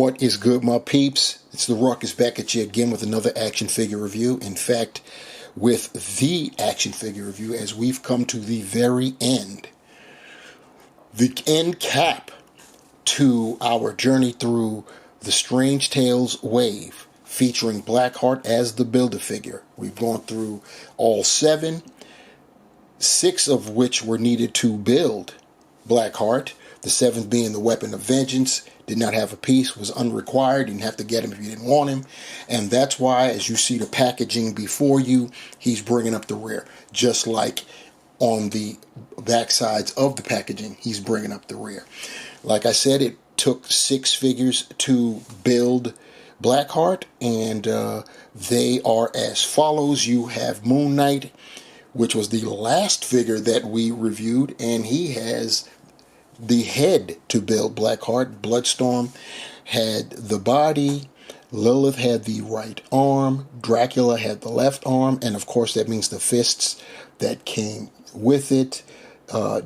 What is good, my peeps? It's the Ruckus back at you again with another action figure review. In fact, with the action figure review, as we've come to the very end, the end cap to our journey through the Strange Tales wave, featuring Blackheart as the Build-A-Figure. We've gone through all 7, 6 of which were needed to build Blackheart. The 7th being the Weapon of Vengeance. Did not have a piece, was unrequired. Didn't have to get him if you didn't want him. And that's why, as you see the packaging before you, he's bringing up the rear. Just like on the back sides of the packaging, he's bringing up the rear. Like I said, it took 6 figures to build Blackheart, and they are as follows. You have Moon Knight, which was the last figure that we reviewed, and he has the head to build Blackheart. Bloodstorm had the body, Lilith had the right arm, Dracula had the left arm, and of course that means the fists that came with it.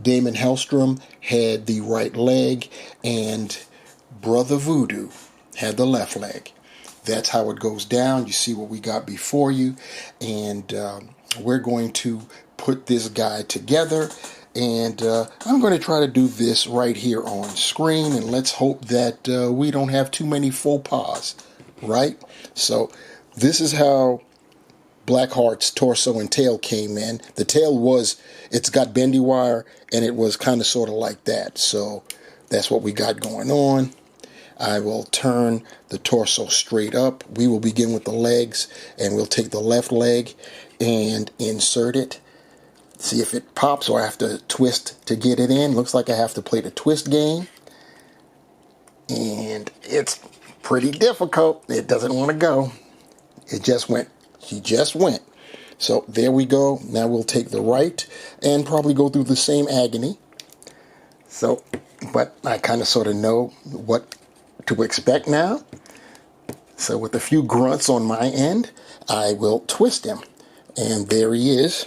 Damon Hellstrom had the right leg, and Brother Voodoo had the left leg. That's how it goes down. You see what we got before you, and we're going to put this guy together. And I'm going to try to do this right here on screen, and let's hope that we don't have too many faux pas, right? So this is how Blackheart's torso and tail came in. The tail it's got bendy wire, and it was kind of sort of like that. So that's what we got going on. I will turn the torso straight up. We will begin with the legs, and we'll take the left leg and insert it. See if it pops, or I have to twist to get it in. Looks like I have to play the twist game. And it's pretty difficult. It doesn't want to go. It just went. He just went. So there we go. Now we'll take the right and probably go through the same agony. So, but I kind of sort of know what to expect now. So with a few grunts on my end, I will twist him. And there he is.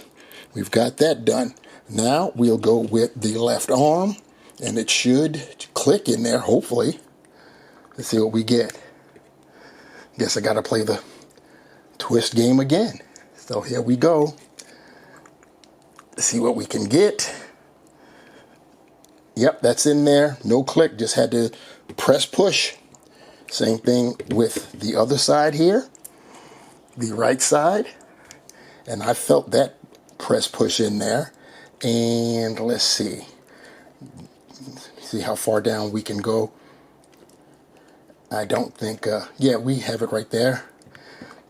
We've got that done. Now we'll go with the left arm, and it should click in there, hopefully. Let's see what we get. Guess I got to play the twist game again. So here we go. Let's see what we can get. Yep, that's in there. No click, just had to press push. Same thing with the other side here, the right side. And I felt that press push in there. And let's see how far down we can go. I don't think yeah, we have it right there.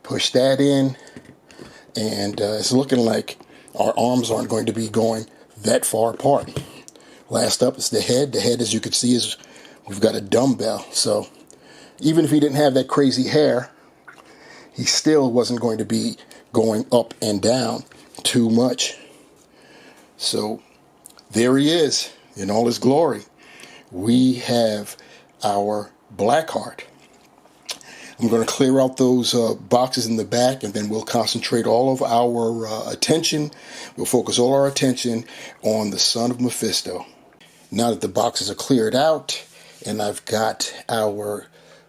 Push that in, and it's looking like our arms aren't going to be going that far apart. Last up is the head. The head, as you can see, is we've got a dumbbell. So even if he didn't have that crazy hair, he still wasn't going to be going up and down too much. So there he is in all his glory. We have our Blackheart. I'm going to clear out those boxes in the back, and then we'll concentrate all of our attention. We'll focus all our attention on the Son of Mephisto. Now that the boxes are cleared out, and I've got our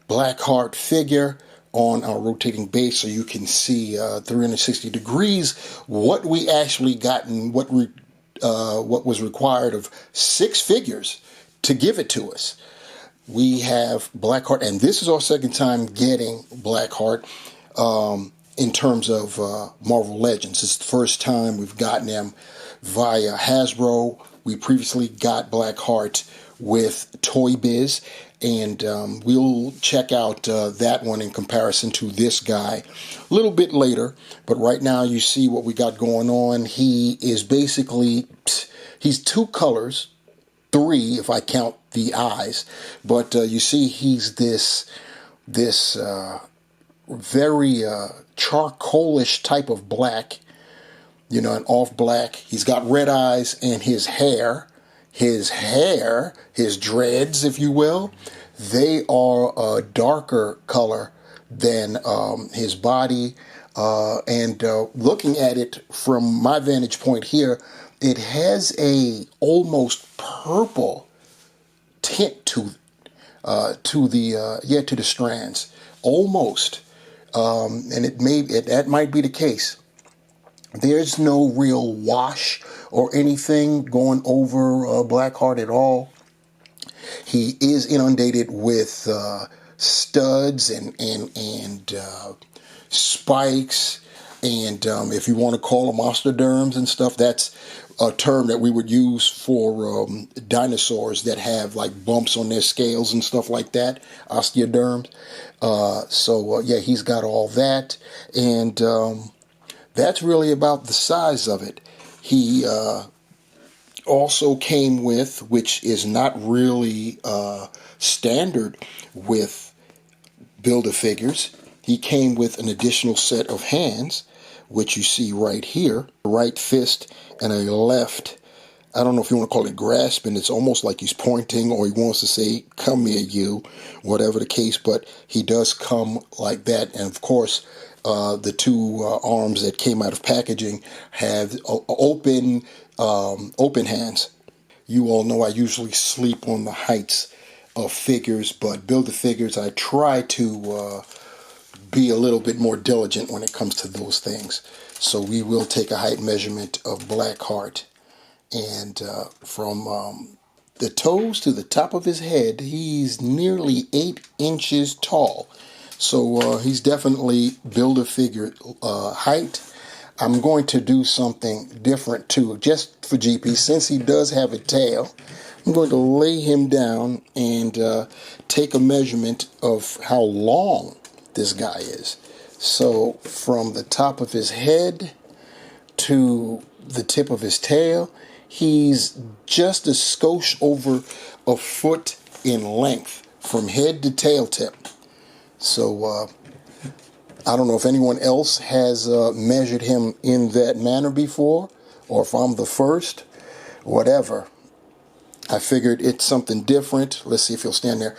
Blackheart figure on our rotating base, so you can see 360 degrees what we actually got and what was required of 6 figures to give it to us. We have Blackheart, and this is our second time getting Blackheart in terms of Marvel Legends. It's the first time we've gotten him via Hasbro. We previously got Blackheart with Toy Biz, and we'll check out that one in comparison to this guy a little bit later. But right now you see what we got going on. He is basically, he's 2 colors, 3 if I count the eyes, but you see he's this very charcoalish type of black, you know, an off black. He's got red eyes, and his hair, his dreads, if you will, they are a darker color than his body. And looking at it from my vantage point here, it has a almost purple tint to to the strands, almost. And that might be the case. There's no real wash or anything going over Blackheart at all. He is inundated with studs and spikes, and if you want to call them osteoderms and stuff, that's a term that we would use for dinosaurs that have like bumps on their scales and stuff like that, osteoderms. Yeah, he's got all that, and that's really about the size of it. He also came with, which is not really standard with Build-A-Figures, he came with an additional set of hands, which you see right here, a right fist and a left. I don't know if you want to call it grasping. It's almost like he's pointing, or he wants to say, "Come here, you," whatever the case. But he does come like that. And of course, the two arms that came out of packaging have open hands. You all know I usually sleep on the heights of figures, but Build-A-Figures, I try to be a little bit more diligent when it comes to those things. So we will take a height measurement of Blackheart. And from the toes to the top of his head, he's nearly 8 inches tall. So he's definitely Build-A-Figure height. I'm going to do something different too, just for GP, since he does have a tail. I'm going to lay him down and take a measurement of how long this guy is. So from the top of his head to the tip of his tail, he's just a skosh over a foot in length from head to tail tip. So I don't know if anyone else has measured him in that manner before, or if I'm the first, whatever. I figured it's something different. Let's see if he'll stand there.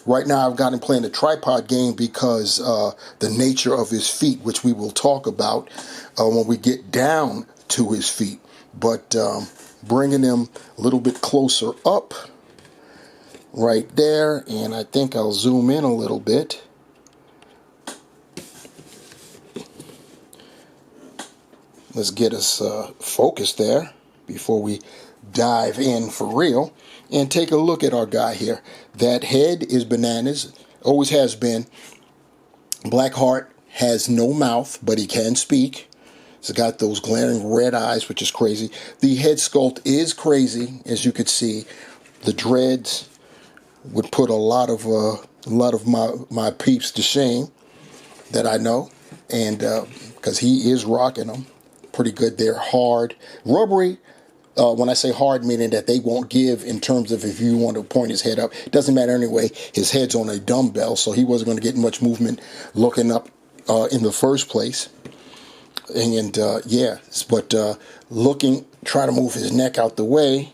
Right now I've got him playing the tripod game because the nature of his feet, which we will talk about when we get down to his feet. But bringing him a little bit closer up right there, and I think I'll zoom in a little bit. Let's get us focused there before we dive in for real and take a look at our guy here. That head is bananas, always has been. Blackheart has no mouth, but he can speak. He's got those glaring red eyes, which is crazy. The head sculpt is crazy, as you could see. The dreads would put a lot of my peeps to shame that I know, and because he is rocking them pretty good. They're hard, rubbery. When I say hard, meaning that they won't give in terms of if you want to point his head up. It doesn't matter anyway. His head's on a dumbbell, so he wasn't going to get much movement looking up in the first place. And try to move his neck out the way.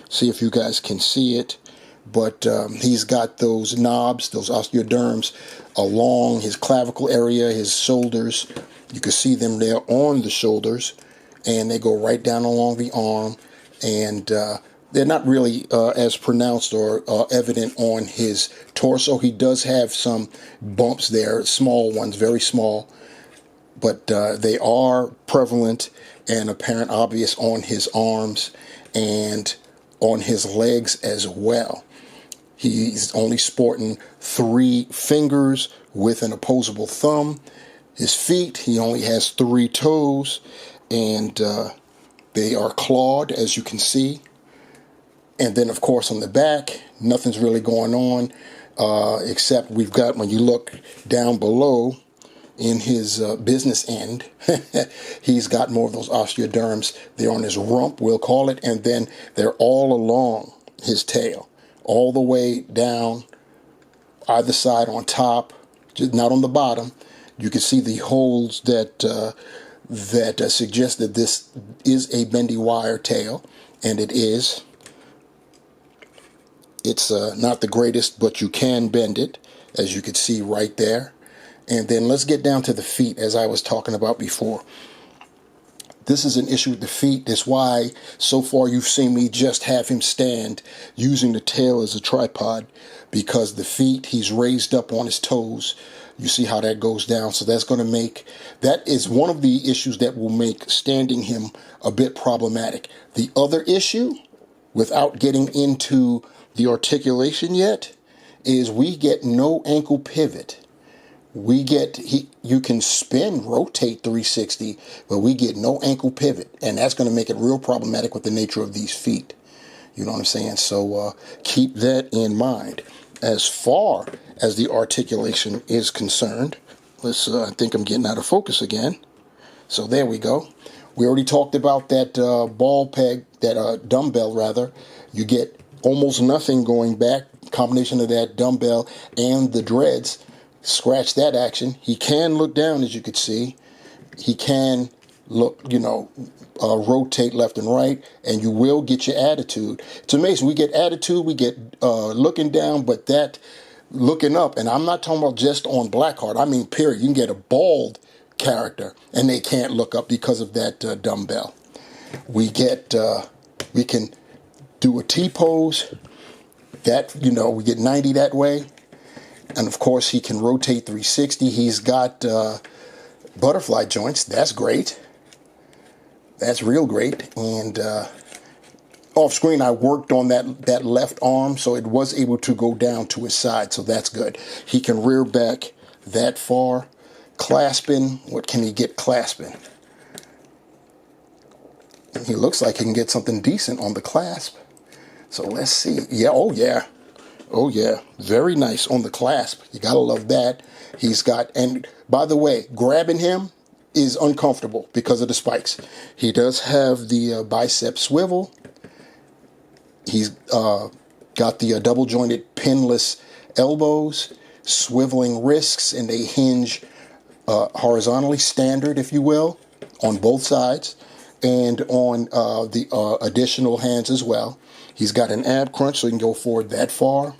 See if you guys can see it. But he's got those knobs, those osteoderms, along his clavicle area, his shoulders. You can see them there on the shoulders, and they go right down along the arm, and they're not really as pronounced or evident on his torso. He does have some bumps there, small ones, very small, but they are prevalent and apparent, obvious on his arms and on his legs as well. He's only sporting 3 fingers with an opposable thumb. His feet, he only has 3 toes, and they are clawed, as you can see. And then, of course, on the back, nothing's really going on, except we've got, when you look down below in his business end, he's got more of those osteoderms. They're on his rump, we'll call it, and then they're all along his tail, all the way down either side on top, just not on the bottom. You can see the holes that suggest that this is a bendy wire tail, and it is. It's not the greatest, but you can bend it, as you can see right there. And then let's get down to the feet, as I was talking about before. this is an issue with the feet. That's why so far you've seen me just have him stand using the tail as a tripod, because the feet, he's raised up on his toes. You see how that goes down. So that's going to make, that is one of the issues that will make standing him a bit problematic. The other issue, without getting into the articulation yet, is we get no ankle pivot. We get, you can spin, rotate 360, but we get no ankle pivot. And that's going to make it real problematic with the nature of these feet. You know what I'm saying? So keep that in mind. As far as the articulation is concerned, let's, I think I'm getting out of focus again. So there we go. We already talked about that ball peg, that dumbbell rather. You get almost nothing going back. Combination of that dumbbell and the dreads. Scratch that action. He can look down, as you could see. He can look, rotate left and right, and you will get your attitude. It's amazing. We get attitude, we get looking down, but that looking up, and I'm not talking about just on Blackheart. I mean, period. You can get a bald character, and they can't look up because of that dumbbell. We can do a T-pose. That, we get 90 that way. And of course, he can rotate 360. He's got butterfly joints. That's great. That's real great. And off screen, I worked on that left arm, so it was able to go down to his side. So that's good. He can rear back that far. Clasping. What can he get clasping? He looks like he can get something decent on the clasp. So let's see. Yeah. Oh, yeah. Oh, yeah. Very nice on the clasp. You got to love that. He's got, and by the way, grabbing him is uncomfortable because of the spikes. He does have the bicep swivel. He's got the double jointed pinless elbows, swiveling wrists, and they hinge horizontally, standard, if you will, on both sides, and on the additional hands as well. He's got an ab crunch, so he can go forward that far.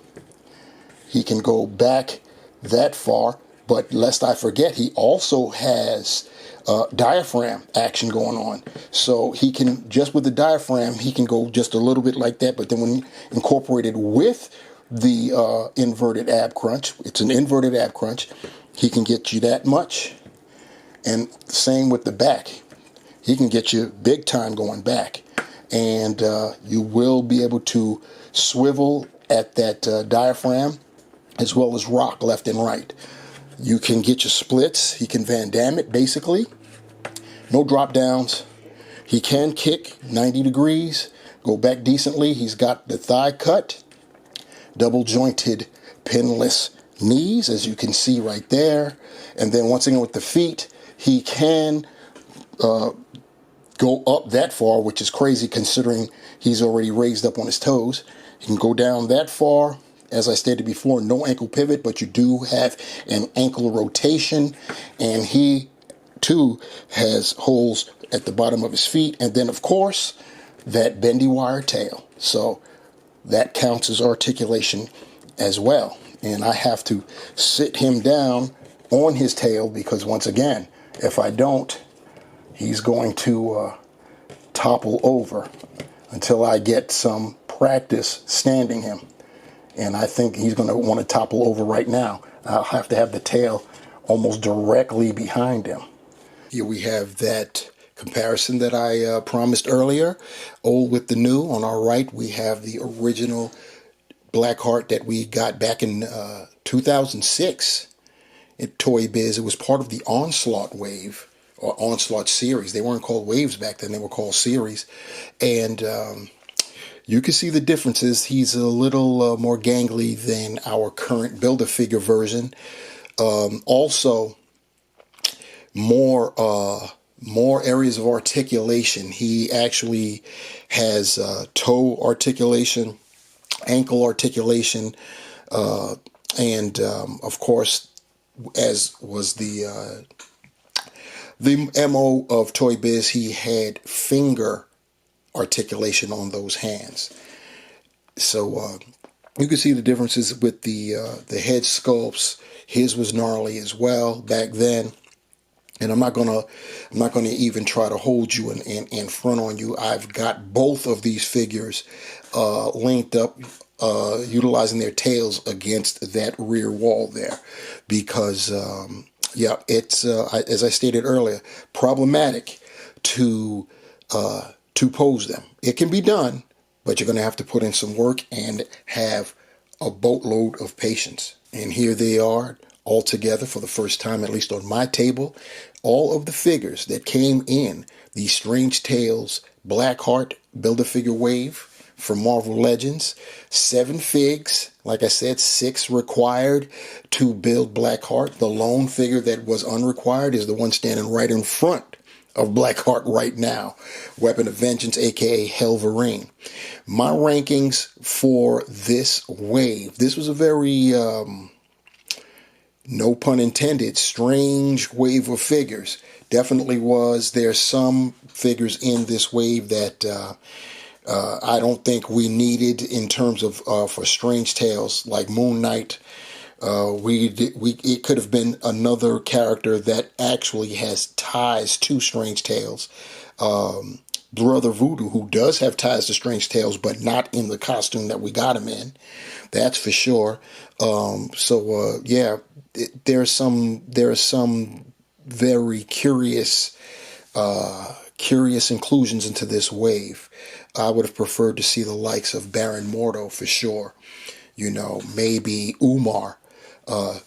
He can go back that far. But lest I forget, he also has diaphragm action going on. So he can, just with the diaphragm, he can go just a little bit like that. But then when incorporated with the inverted ab crunch, it's an inverted ab crunch, he can get you that much. And same with the back. He can get you big time going back. And you will be able to swivel at that diaphragm as well as rock left and right. You can get your splits. He can Van Damme it, basically. No drop downs. He can kick 90 degrees, go back decently. He's got the thigh cut, double jointed pinless knees, as you can see right there. And then once again with the feet, he can go up that far, which is crazy considering he's already raised up on his toes. He can go down that far. As I stated before, no ankle pivot, but you do have an ankle rotation. And he, too, has holes at the bottom of his feet. And then, of course, that bendy wire tail. So that counts as articulation as well. And I have to sit him down on his tail because, once again, if I don't, he's going to topple over until I get some practice standing him. And I think he's going to want to topple over right now. I'll have to have the tail almost directly behind him. Here we have that comparison that I promised earlier. Old with the new. On our right, we have the original Blackheart that we got back in 2006 at Toy Biz. It was part of the Onslaught wave, or Onslaught series. They weren't called waves back then, they were called series. And you can see the differences. He's a little more gangly than our current Build-A-Figure version. Also, more areas of articulation. He actually has toe articulation, ankle articulation, and of course, as was the MO of Toy Biz, he had finger articulation on those hands. So you can see the differences with the head sculpts. His was gnarly as well back then. And I'm not gonna even try to hold you in front on you. I've got both of these figures linked up, utilizing their tails against that rear wall there, because yeah, it's as I stated earlier, problematic to pose them. It can be done, but you're gonna have to put in some work and have a boatload of patience. And here they are all together for the first time, at least on my table. All of the figures that came in the Strange Tales Blackheart Build-A-Figure Wave from Marvel Legends. 7 figs, like I said, 6 required to build Blackheart. The lone figure that was unrequired is the one standing right in front of Blackheart right now, Weapon of Vengeance, aka Helverine. My rankings for this wave. This was a very no pun intended, strange wave of figures. Definitely was. There's some figures in this wave that I don't think we needed in terms of for Strange Tales, like Moon Knight. It could have been another character that actually has ties to Strange Tales. Brother Voodoo, who does have ties to Strange Tales, but not in the costume that we got him in. That's for sure. Yeah, there's some very curious inclusions into this wave. I would have preferred to see the likes of Baron Mordo for sure. You know, maybe Umar.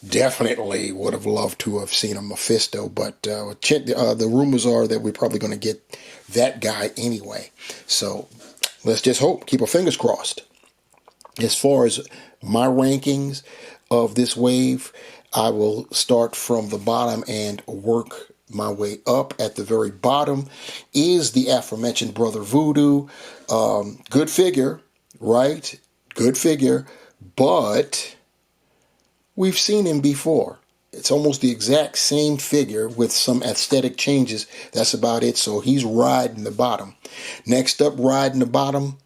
Definitely would have loved to have seen a Mephisto, but the rumors are that we're probably going to get that guy anyway. So let's just hope, keep our fingers crossed. As far as my rankings of this wave, I will start from the bottom and work my way up. At the very bottom is the aforementioned Brother Voodoo. Good figure, right? Good figure, but we've seen him before. It's almost the exact same figure with some aesthetic changes. That's about it. So he's riding the bottom. Next up, riding the bottom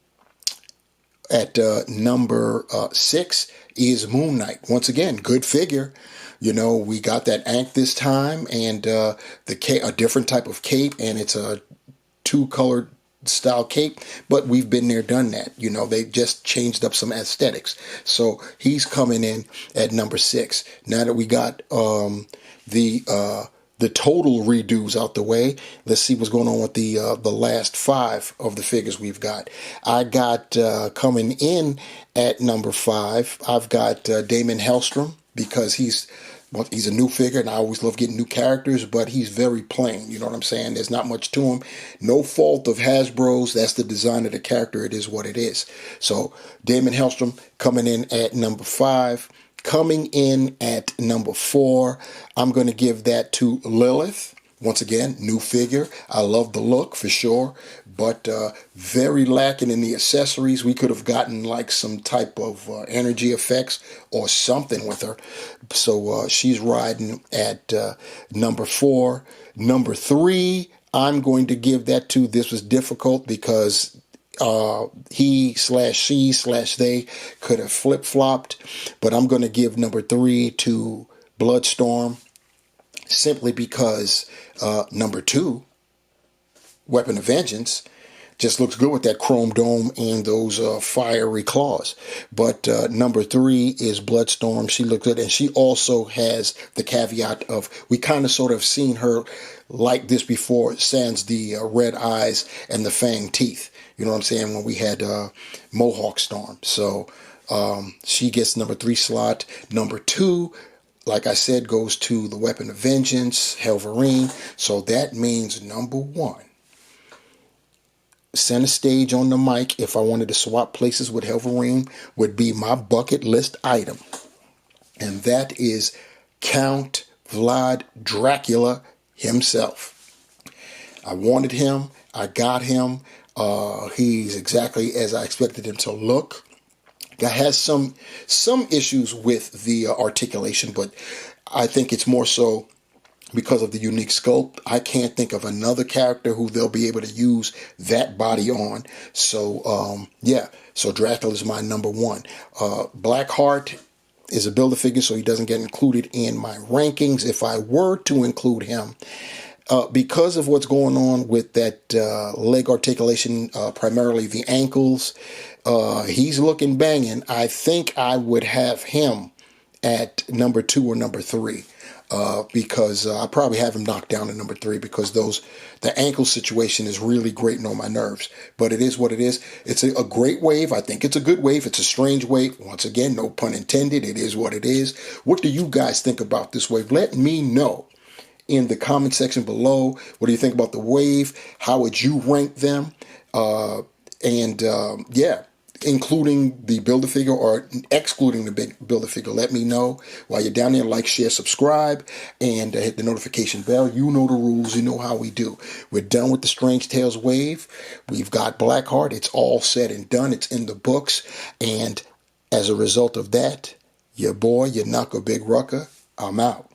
at number 6 is Moon Knight. Once again, good figure. You know, we got that Ankh this time, and a different type of cape, and it's a 2-colored style cape, but we've been there, done that. You know, they just changed up some aesthetics. So he's coming in at number 6. Now that we got the total redos out the way, let's see what's going on with the last 5 of the figures we've got. I got coming in at number 5, I've got Damon Hellstrom, because he's a new figure, and I always love getting new characters, but he's very plain. You know what I'm saying? There's not much to him. No fault of Hasbro's. That's the design of the character. It is what it is. So Damon Hellstrom coming in at number 5. Coming in at number 4, I'm going to give that to Lilith. Once again, new figure. I love the look for sure, but very lacking in the accessories. We could have gotten like some type of energy effects or something with her. So she's riding at number 4. Number 3, I'm going to give that to, this was difficult because he/she/they could have flip-flopped, but I'm going to give number 3 to Bloodstorm, simply because number 2, Weapon of Vengeance, just looks good with that chrome dome and those fiery claws. But number 3 is Bloodstorm. She looks good, and she also has the caveat of, we kind of sort of seen her like this before, sans the red eyes and the fang teeth. You know what I'm saying? When we had Mohawk Storm. So she gets number 3 slot. Number 2, like I said, goes to the Weapon of Vengeance, Helverine. So that means number 1, center stage on the mic, if I wanted to swap places with Helverine, would be my bucket list item. And that is Count Vlad Dracula himself. I wanted him. I got him. He's exactly as I expected him to look. Guy has some issues with the articulation, but I think it's more so because of the unique sculpt. I can't think of another character who they'll be able to use that body on. So, yeah. So Dracula is my number 1. Blackheart is a Build-A-Figure, so he doesn't get included in my rankings. If I were to include him, because of what's going on with that leg articulation, primarily the ankles, he's looking banging. I think I would have him at number 2 or number 3. Because I probably have him knocked down to number 3 because the ankle situation is really grating on my nerves. But it is what it is. It's a great wave. I think it's a good wave. It's a strange wave. Once again, no pun intended. It is what it is. What do you guys think about this wave? Let me know in the comment section below. What do you think about the wave? How would you rank them? Yeah, including the Build-A-Figure or excluding the big Build-A-Figure. Let me know. While you're down there, like, share, subscribe, and hit the notification bell. You know the rules. You know how we do. We're done with the Strange Tales wave. We've got Blackheart. It's all said and done. It's in the books. And as a result of that, your boy, your knuckle big rucker, I'm out.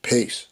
Peace.